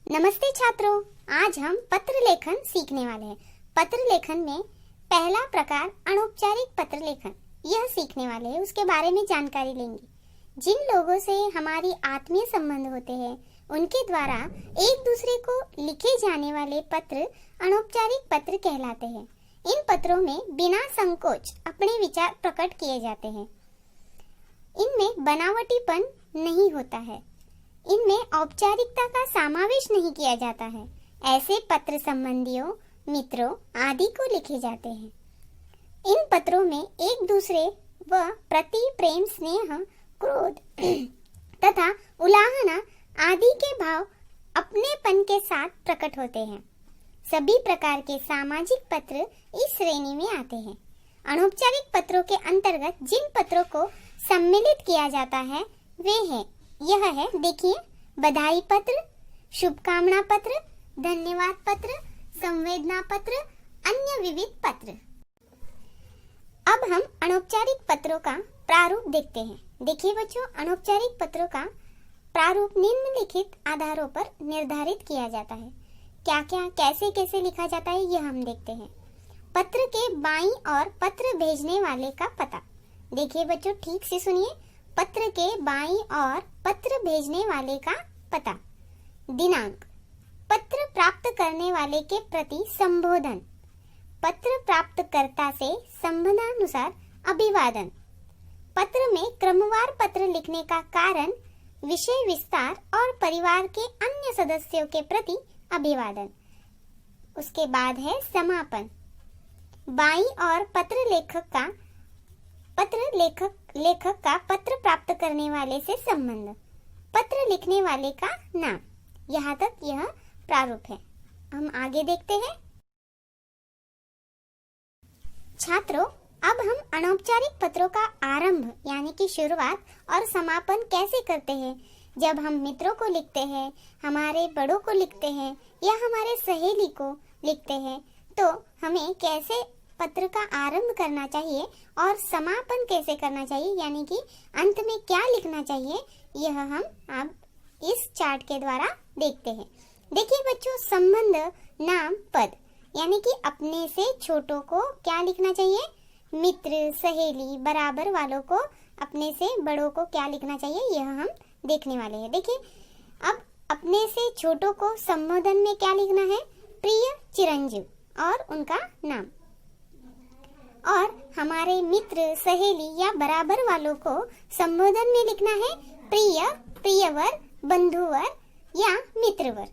नमस्ते छात्रों, आज हम पत्र लेखन सीखने वाले हैं। पत्र लेखन में पहला प्रकार अनौपचारिक पत्र लेखन यह सीखने वाले हैं, उसके बारे में जानकारी लेंगे। जिन लोगों से हमारी आत्मीय संबंध होते हैं उनके द्वारा एक दूसरे को लिखे जाने वाले पत्र अनौपचारिक पत्र कहलाते हैं। इन पत्रों में बिना संकोच अपने विचार प्रकट किए जाते हैं। इनमें बनावटीपन नहीं होता है, इनमें औपचारिकता का समावेश नहीं किया जाता है। ऐसे पत्र संबंधियों, मित्रों आदि को लिखे जाते हैं। इन पत्रों में एक दूसरे व प्रति प्रेम, स्नेह, क्रोध तथा उलाहना आदि के भाव अपनेपन के साथ प्रकट होते हैं। सभी प्रकार के सामाजिक पत्र इस श्रेणी में आते हैं। अनौपचारिक पत्रों के अंतर्गत जिन पत्रों को सम्मिलित किया जाता है वे हैं, यह है, देखिए, बधाई पत्र, शुभकामना पत्र, धन्यवाद पत्र, संवेदना पत्र, अन्य विविध पत्र। अब हम अनौपचारिक पत्रों का प्रारूप देखते हैं। देखिए बच्चों, अनौपचारिक पत्रों का प्रारूप निम्नलिखित आधारों पर निर्धारित किया जाता है। क्या क्या, कैसे कैसे लिखा जाता है यह हम देखते हैं। पत्र के बाईं ओर पत्र भेजने वाले का पता। देखिए बच्चों, ठीक से सुनिए। पत्र के बाईं ओर पत्र भेजने वाले का पता। दिनांक, पत्र प्राप्त करने वाले के प्रति संबोधन, पत्र प्राप्तकर्ता से संबंधानुसार अभिवादन। पत्र में क्रमवार पत्र लिखने का कारण विषय विस्तार और परिवार के अन्य सदस्यों के प्रति अभिवादन। उसके बाद है समापन। बाईं ओर पत्र लेखक का पत्र प्राप्त करने वाले से संबंध, पत्र लिखने वाले का नाम। यहाँ तक यह प्रारूप है। हम आगे देखते हैं। छात्रों, अब हम अनौपचारिक पत्रों का आरंभ यानी कि शुरुआत और समापन कैसे करते हैं। जब हम मित्रों को लिखते हैं, हमारे बड़ों को लिखते हैं या हमारे सहेली को लिखते हैं, तो हमें कैसे पत्र का आरंभ करना चाहिए और समापन कैसे करना चाहिए, यानी कि अंत में क्या लिखना चाहिए, यह हम अब इस चार्ट के द्वारा देखते हैं। देखिए बच्चों, संबंध, नाम, पद, यानी कि अपने से छोटों को क्या लिखना चाहिए, मित्र, सहेली, बराबर वालों को, अपने से बड़ों को क्या लिखना चाहिए, यह हम देखने वाले हैं। देखिए, अब अपने से छोटों को संबोधन में क्या लिखना है, प्रिय चिरंजीव और उनका नाम। और हमारे मित्र, सहेली या बराबर वालों को संबोधन में लिखना है प्रिय, प्रियवर, बंधुवर या मित्रवर।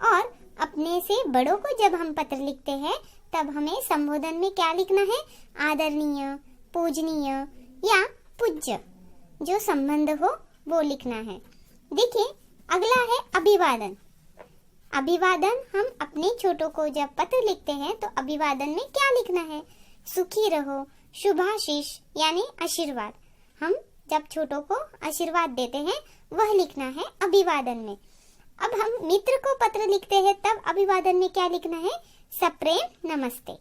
और अपने से बड़ों को जब हम पत्र लिखते हैं तब हमें संबोधन में क्या लिखना है, आदरणीय, पूजनीय या पूज्य, जो संबंध हो वो लिखना है। देखिए, अगला है अभिवादन। अभिवादन, हम अपने छोटों को जब पत्र लिखते हैं तो अभिवादन में क्या लिखना है, सुखी रहो, शुभाशीष यानी आशीर्वाद। हम जब छोटों को आशीर्वाद देते हैं वह लिखना है अभिवादन में। अब हम मित्र को पत्र लिखते हैं तब अभिवादन में क्या लिखना है, सप्रेम नमस्ते।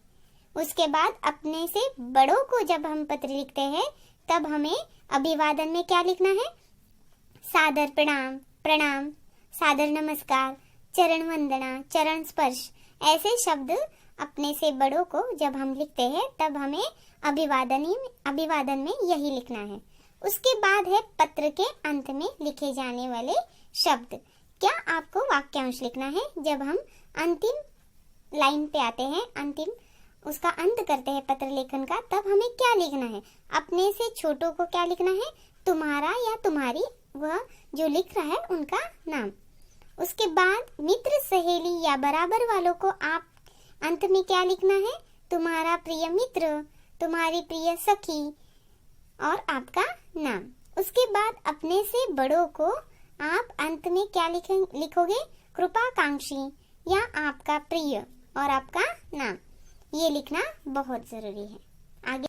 उसके बाद अपने से बड़ों को जब हम पत्र लिखते हैं तब हमें अभिवादन में क्या लिखना है, सादर प्रणाम, प्रणाम, सादर नमस्कार, चरण वंदना, चरण स्पर्श। ऐसे शब्द अपने से बड़ों को जब हम लिखते हैं तब हमें अभिवादन में यही लिखना है। उसके बाद है पत्र के अंत में लिखे जाने वाले शब्द। क्या आपको वाक्यांश लिखना है। जब हम अंतिम लाइन पे आते हैं, अंतिम उसका अंत करते हैं पत्र लेखन का, तब हमें क्या लिखना है, अपने से छोटों को क्या लिखना है, तुम्हारा या तुम्हारी, वह जो लिख रहा है उनका नाम। उसके बाद मित्र, सहेली या बराबर वालों को आप अंत में क्या लिखना है, तुम्हारा प्रिय मित्र, तुम्हारी प्रिय सखी और आपका नाम। उसके बाद अपने से बड़ों को आप अंत में क्या लिखोगे, कृपाकांक्षी या आपका प्रिय और आपका नाम। ये लिखना बहुत जरूरी है। आगे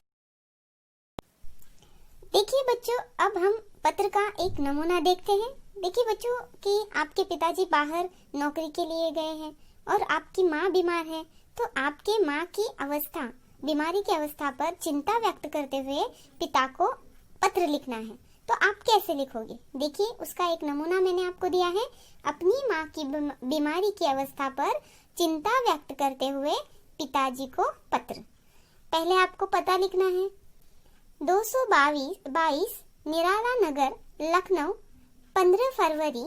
देखिए बच्चों, अब हम पत्र का एक नमूना देखते हैं। देखिए बच्चों कि आपके पिताजी बाहर नौकरी के लिए गए हैं और आपकी माँ बीमार है, तो आपके माँ की अवस्था, बीमारी की अवस्था पर चिंता व्यक्त करते हुए पिता को पत्र लिखना है। तो आप कैसे लिखोगे? देखिए, उसका एक नमूना मैंने आपको दिया है। अपनी माँ की बीमारी की अवस्था पर चिंता व्यक्त करते हुए पिताजी को पत्र। पहले आपको पता लिखना है 222 निराला नगर, लखनऊ, 15 फरवरी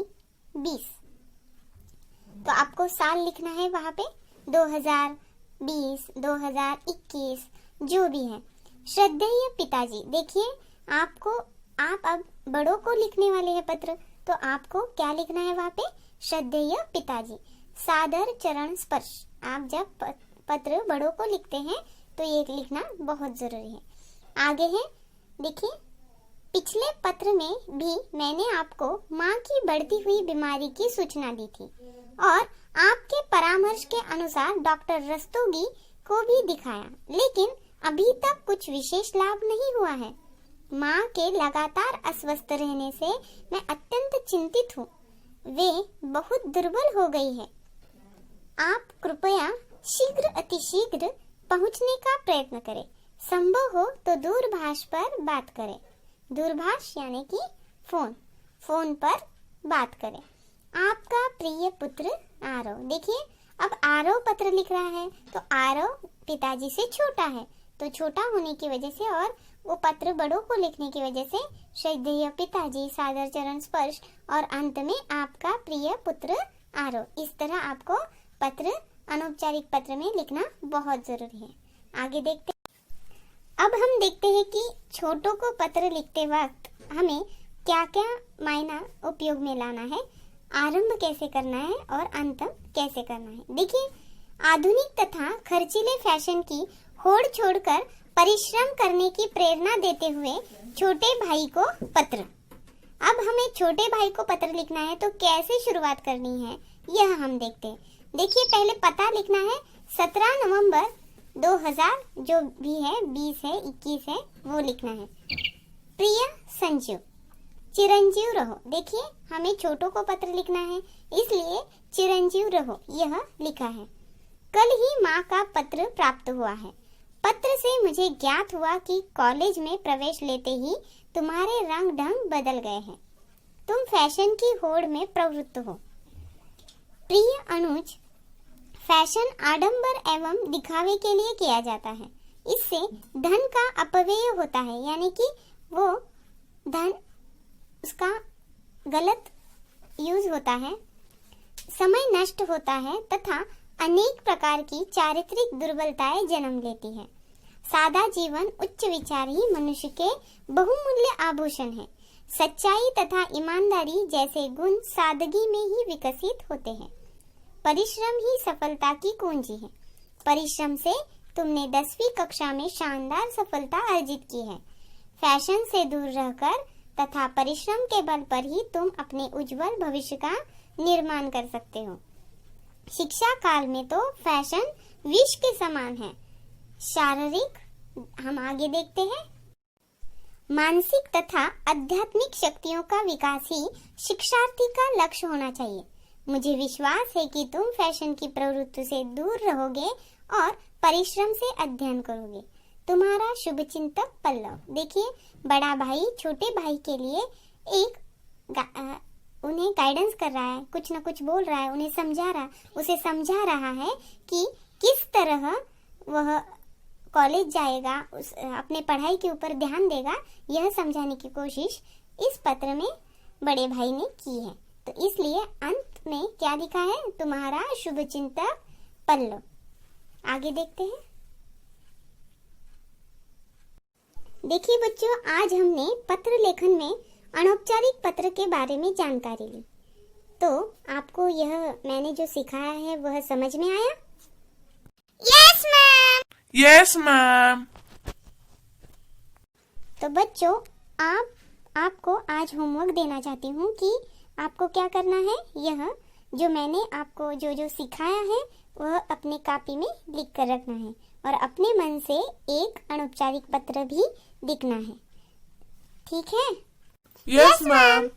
20। तो आपको साल लिखना है वहां पे 2020, 2021 जो भी है। श्रद्धेय पिताजी, देखिए आप अब बड़ों को लिखने वाले हैं पत्र, तो आपको क्या लिखना है वहां पे? श्रद्धेय पिताजी, सादर चरण स्पर्श। आप जब पत्र बड़ों को लिखते हैं तो ये लिखना बहुत जरूरी है। आगे है, देखिए पिछले पत्र में भी मैंने आपको माँ की बढ़ती हुई बीमारी की सूचना दी थी और आपके परामर्श के अनुसार डॉक्टर रस्तोगी को भी दिखाया, लेकिन अभी तक कुछ विशेष लाभ नहीं हुआ है। माँ के लगातार अस्वस्थ रहने से मैं अत्यंत चिंतित हूँ। वे बहुत दुर्बल हो गई है। आप कृपया अतिशीघ्र पहुँचने का प्रयत्न करें। संभव हो तो दूरभाष पर बात करें। दूरभाष यानी कि फोन पर बात करें। आपका प्रिय पुत्र आरव। देखिए, अब आरव पत्र लिख रहा है, तो आरव पिताजी से छोटा है, तो छोटा होने की वजह से और वो पत्र बड़ों को लिखने की वजह से श्रद्धेय पिताजी, सादर चरण स्पर्श और अंत में आपका प्रिय पुत्र आरव। इस तरह आपको पत्र अनौपचारिक पत्र में लिखना बहुत जरूरी है। आगे देखते हैं। अब हम देखते हैं कि छोटों को पत्र लिखते वक्त हमें क्या क्या मायना उपयोग में लाना है, आरंभ कैसे करना है और अंत कैसे करना है। देखिए, आधुनिक तथा खर्चीले फैशन की होड़ छोड़कर परिश्रम करने की प्रेरणा देते हुए छोटे भाई को पत्र। अब हमें छोटे भाई को पत्र लिखना है, तो कैसे शुरुआत करनी है यह हम देखते हैं। देखिए, पहले पता लिखना है 17 नवंबर 2000, जो भी है 20 है 21 है वो लिखना है। प्रिय संजू, चिरंजीव रहो। देखिए, हमें छोटों को पत्र लिखना है, इसलिए चिरंजीव रहो यह लिखा है। कल ही माँ का पत्र प्राप्त हुआ है। पत्र से मुझे ज्ञात हुआ कि कॉलेज में प्रवेश लेते ही तुम्हारे रंग ढंग बदल गए हैं। तुम फैशन की होड़ में प्रवृत्त हो। प्रिय अनुज, फैशन आडंबर एवं दिखावे के लिए किया जाता है। इससे धन का अपव्यय होता है, यानी कि वो धन उसका गलत यूज होता है, समय नष्ट होता है तथा अनेक प्रकार की चारित्रिक दुर्बलताएं जन्म लेती है। सादा जीवन, उच्च विचार ही मनुष्य के बहुमूल्य आभूषण है। सच्चाई तथा ईमानदारी जैसे गुण सादगी में ही विकसित होते हैं। परिश्रम ही सफलता की कुंजी है। परिश्रम से तुमने 10वीं कक्षा में शानदार सफलता अर्जित की है। फैशन से दूर रहकर तथा परिश्रम के बल पर ही तुम अपने उज्जवल भविष्य का निर्माण कर सकते हो। शिक्षा काल में तो फैशन विष के समान है। शारीरिक, हम आगे देखते हैं, मानसिक तथा आध्यात्मिक शक्तियों का विकास ही शिक्षार्थी का लक्ष्य होना चाहिए। मुझे विश्वास है कि तुम फैशन की प्रवृत्ति से दूर रहोगे और परिश्रम से अध्ययन करोगे। तुम्हारा शुभचिंतक पल्लव। देखिए, बड़ा भाई छोटे भाई के लिए उन्हें गाइडेंस कर रहा है, कुछ न कुछ बोल रहा है, उसे समझा रहा है कि किस तरह वह कॉलेज जाएगा, अपने पढ़ाई के ऊपर ध्यान देगा, यह समझाने की कोशिश इस पत्र में बड़े भाई ने की है। तो इसलिए अंत में क्या लिखा है? तुम्हारा शुभचिंतक पल्लव। आगे देखते हैं। देखिए बच्चों, आज हमने पत्र लेखन में अनौपचारिक पत्र के बारे में जानकारी ली। तो आपको यह मैंने जो सिखाया है वह समझ में आया? Yes ma'am. Yes ma'am. तो बच्चों, आपको आज होमवर्क देना चाहती हूँ कि आपको क्या करना है, यह जो मैंने आपको जो सिखाया है वह अपने कॉपी में लिख कर रखना है और अपने मन से एक अनौपचारिक पत्र भी लिखना है। ठीक है? Yes ma'am.